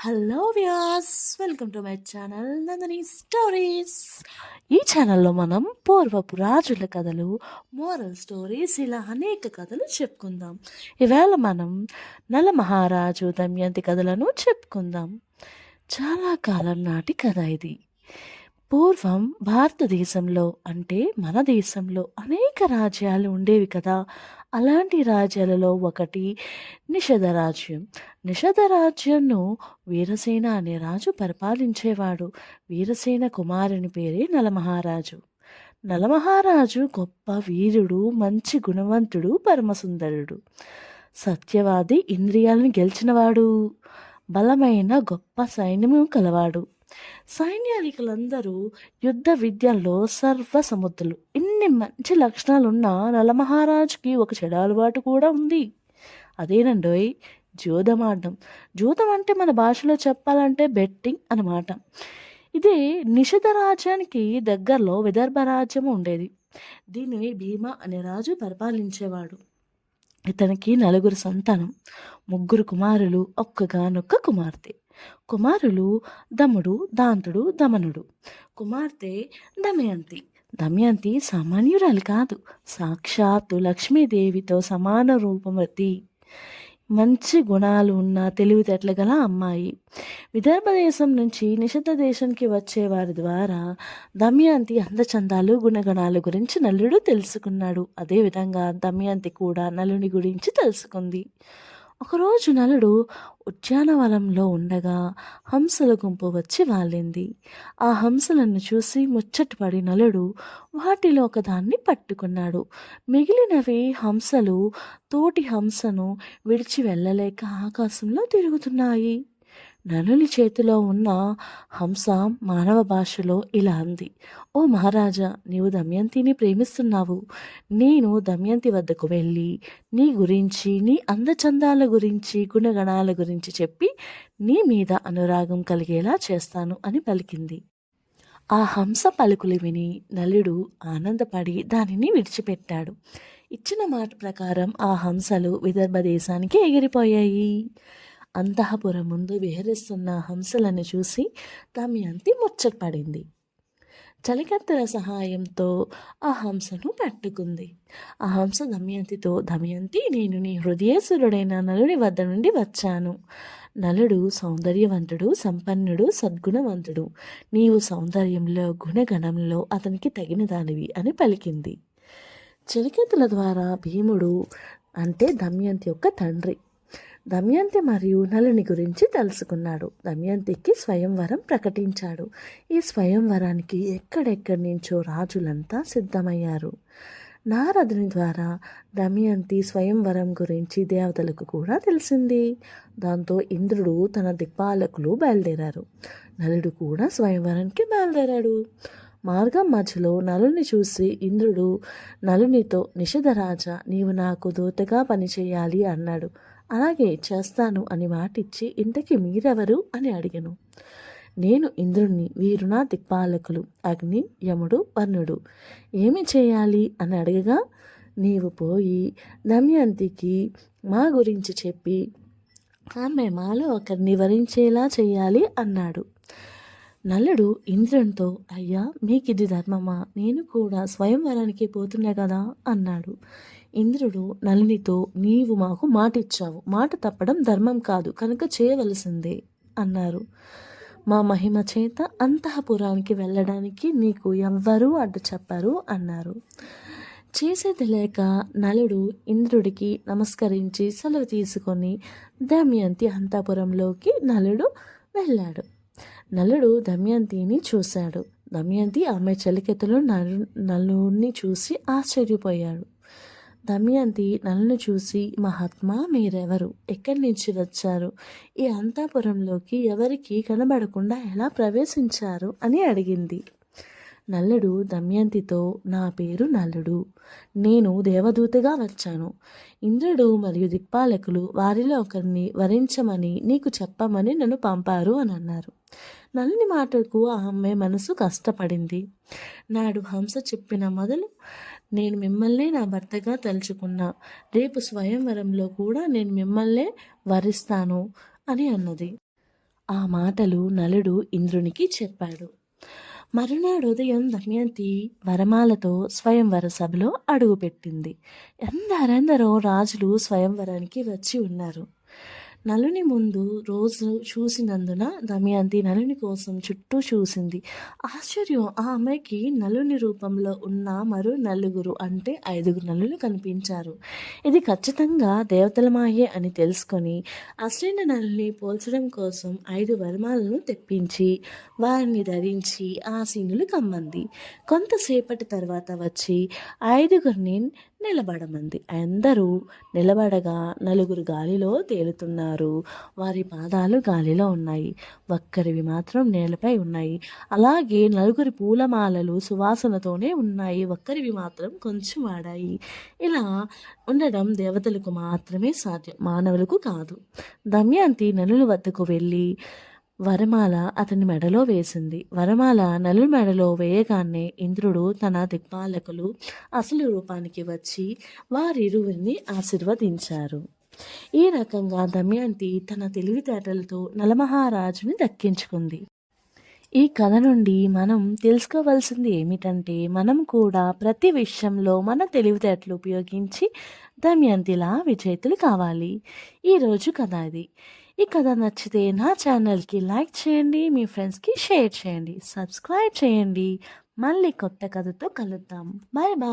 Hello viewers, welcome to my channel Nandini stories. ఈ ఛానల్లో మనం పూర్వపు రాజుల కథలు, మోరల్ స్టోరీస్ ఇలా అనేక కథలు చెప్పుకుందాం. ఈవేళ మనం నల మహారాజు దమయంతి కథలను చెప్పుకుందాం. చాలా కాలం నాటి కథ ఇది. పూర్వం భారతదేశంలో అంటే మన దేశంలో అనేక రాజ్యాలు ఉండేవి కదా. అలాంటి రాజ్యాలలో ఒకటి నిషధ రాజ్యం. నిషధ రాజ్యంను వీరసేన అనే రాజు పరిపాలించేవాడు. వీరసేన కుమారుని పేరే నలమహారాజు. నలమహారాజు గొప్ప వీరుడు, మంచి గుణవంతుడు, పరమసుందరుడు, సత్యవాది, ఇంద్రియాలను గెలిచినవాడు, బలమైన గొప్ప సైన్యము కలవాడు. సైన్యాధికులందరూ యుద్ధ విద్యల్లో సర్వసముద్రులు. ఇన్ని మంచి లక్షణాలున్న నలమహారాజుకి ఒక చెడు అలవాటు కూడా ఉంది. అదేనండోయ్ జూదం ఆడడం. జూదం అంటే మన భాషలో చెప్పాలంటే బెట్టింగ్ అన్నమాట. ఇదే నిషధ రాజ్యానికి దగ్గరలో విదర్భ రాజ్యం ఉండేది. దీనిని భీమా అనే రాజు పరిపాలించేవాడు. ఇతనికి 4 సంతానం, 3 కుమారులు, ఒక్కగానొక్క కుమార్తె. కుమారులు దముడు, దాంతుడు, దమనుడు. కుమార్తె దమయంతి. దమయంతి సామాన్యురాలు కాదు, సాక్షాత్తు లక్ష్మీదేవితో సమాన రూపవతి. మంచి గుణాలు ఉన్న తెలివితేటలు గల అమ్మాయి. విదర్భ దేశం నుంచి నిషధ దేశానికి వచ్చే వారి ద్వారా దమయంతి అందచందాలు, గుణగణాల గురించి నలుడు తెలుసుకున్నాడు. అదేవిధంగా దమయంతి కూడా నలుని గురించి తెలుసుకుంది. ఒకరోజు నలుడు ఉద్యానవనంలో ఉండగా హంసల గుంపు వచ్చి వాలింది. ఆ హంసలను చూసి ముచ్చటపడి నలుడు వాటిలో ఒకదాన్ని పట్టుకున్నాడు. మిగిలినవి హంసలు తోటి హంసను విడిచి వెళ్ళలేక ఆకాశంలో తిరుగుతున్నాయి. నలుని చేతిలో ఉన్న హంస మానవ భాషలో ఇలా అంది: ఓ మహారాజా, నీవు దమయంతిని ప్రేమిస్తున్నావు. నేను దమయంతి వద్దకు వెళ్ళి నీ గురించి, నీ అందచందాల గురించి, గుణగణాల గురించి చెప్పి నీ మీద అనురాగం కలిగేలా చేస్తాను అని పలికింది. ఆ హంస పలుకులు విని నలుడు ఆనందపడి దానిని విడిచిపెట్టాడు. ఇచ్చిన మాట ప్రకారం ఆ హంసలు విదర్భ దేశానికి ఎగిరిపోయాయి. అంతఃపురం ముందు విహరిస్తున్న హంసలను చూసి దమయంతి ముచ్చటపడింది. చలికత్తెల సహాయంతో ఆ హంసను పట్టుకుంది. ఆ హంస దమయంతితో: దమయంతి, నేను నీ హృదయేశ్వరుడైన నలుని వద్ద నుండి వచ్చాను. నలుడు సౌందర్యవంతుడు, సంపన్నుడు, సద్గుణవంతుడు. నీవు సౌందర్యంలో, గుణగణంలో అతనికి తగిన దానివి అని పలికింది. చలికత్తెల ద్వారా భీముడు అంటే దమయంతి యొక్క తండ్రి దమయంతి మరియు నలుని గురించి తెలుసుకున్నాడు. దమయంతికి స్వయంవరం ప్రకటించాడు. ఈ స్వయంవరానికి ఎక్కడెక్కడి నుంచో రాజులంతా సిద్ధమయ్యారు. నారదుని ద్వారా దమయంతి స్వయంవరం గురించి దేవతలకు కూడా తెలిసింది. దాంతో ఇంద్రుడు తన దిక్పాలకులు బయలుదేరారు. నలుడు కూడా స్వయంవరానికి బయలుదేరాడు. మార్గం మధ్యలో నలుని చూసి ఇంద్రుడు నలునితో: నిషధరాజా, నీవు నాకు దూతగా పనిచేయాలి అన్నాడు. అలాగే చేస్తాను అని మాటిచ్చి, ఇంతకీ మీరెవరు అని అడిగాను. నేను ఇంద్రుణ్ణి, వీరు నా దిక్పాలకులు అగ్ని, యముడు, వర్ణుడు. ఏమి చేయాలి అని అడగగా, నీవు పోయి దమయంతికి మా గురించి చెప్పి ఆమె మాలో ఒకరిని వరించేలా చేయాలి అన్నాడు. నలుడు ఇంద్రునితో: అయ్యా, మీకిది ధర్మమా? నేను కూడా స్వయంవరానికి పోతున్నా కదా అన్నాడు. ఇంద్రుడు నలునితో: నీవు మాకు మాటిచ్చావు, మాట తప్పడం ధర్మం కాదు, కనుక చేయవలసిందే అన్నారు. మా మహిమ చేత అంతఃపురానికి వెళ్ళడానికి నీకు ఎవ్వరూ అడ్డు చెప్పరు అన్నారు. చేసేది లేక నలుడు ఇంద్రుడికి నమస్కరించి సెలవు తీసుకొని దమయంతి అంతఃపురంలోకి నలుడు వెళ్ళాడు. నలుడు దమయంతిని చూశాడు. దమయంతి ఆమె చలికెత్తలో నలుని చూసి ఆశ్చర్యపోయాడు. దమయంతి నలుని చూసి: మహాత్మా, మీరెవరు? ఎక్కడి నుంచి వచ్చారు? ఈ అంతఃపురంలోకి ఎవరికి కనబడకుండా ఎలా ప్రవేశించారు అని అడిగింది. నలుడు దమయంతితో: నా పేరు నలుడు. నేను దేవదూతగా వచ్చాను. ఇంద్రుడు మరియు దిక్పాలకులు వారిలో ఒకరిని వరించమని నీకు చెప్పమని నన్ను పంపారు అని అన్నారు. నలుని మాటకు ఆమె మనసు కష్టపడింది. నాడు హంస చెప్పిన మొదలు నేను మిమ్మల్నే నా భర్తగా తలుచుకున్నా. రేపు స్వయంవరంలో కూడా నేను మిమ్మల్నే వరిస్తాను అని అన్నది. ఆ మాటలు నలుడు ఇంద్రునికి చెప్పాడు. మరునాడు ఉదయం దమయంతి వరమాలతో స్వయంవర సభలో అడుగుపెట్టింది. ఎందరెందరో రాజులు స్వయంవరానికి వచ్చి ఉన్నారు. నలుని ముందు రోజు చూసినందున దమయంతి నలుని కోసం చుట్టూ చూసింది. ఆశ్చర్యం! ఆమెకి నలుని రూపంలో ఉన్న మరో నలుగురు అంటే 5 నలులు కనిపించారు. ఇది ఖచ్చితంగా దేవతల మాయే అని తెలుసుకొని అసలైన నలుని పోల్చడం కోసం 5 వరమాలను తెప్పించి వారిని ధరించి ఆసీనులు కమ్మంది. కొంతసేపటి తర్వాత వచ్చి 5గురిని నిలబడమంది. అందరూ నిలబడగా నలుగురు గాలిలో తేలుతున్నారు. వారి పాదాలు గాలిలో ఉన్నాయి. ఒక్కరివి మాత్రం నేలపై ఉన్నాయి. అలాగే నలుగురి పూలమాలలు సువాసనతోనే ఉన్నాయి. ఒక్కరివి మాత్రం కొంచెం వాడాయి. ఇలా ఉండడం దేవతలకు మాత్రమే సాధ్యం, మానవులకు కాదు. దమయంతి నలుల వద్దకు వెళ్ళి వరమాల అతని మెడలో వేసింది. వరమాల నలుని మెడలో వేయగానే ఇంద్రుడు తన దిక్పాలకులు అసలు రూపానికి వచ్చి వారిరువురిని ఆశీర్వదించారు. ఈ రకంగా దమయంతి తన తెలివితేటలతో నలమహారాజుని దక్కించుకుంది. ఈ కథ నుండి మనం తెలుసుకోవాల్సింది ఏమిటంటే, మనం కూడా ప్రతి విషయంలో మన తెలివితేటలు ఉపయోగించి దమయంతిలా విజేతలు కావాలి. ఈరోజు కథ ఇది. ఈ కథ నచ్చితే నా ఛానల్కి లైక్ చేయండి, మీ ఫ్రెండ్స్కి షేర్ చేయండి, సబ్స్క్రైబ్ చేయండి. మళ్ళీ కొత్త కథతో కలుద్దాం. Bye bye.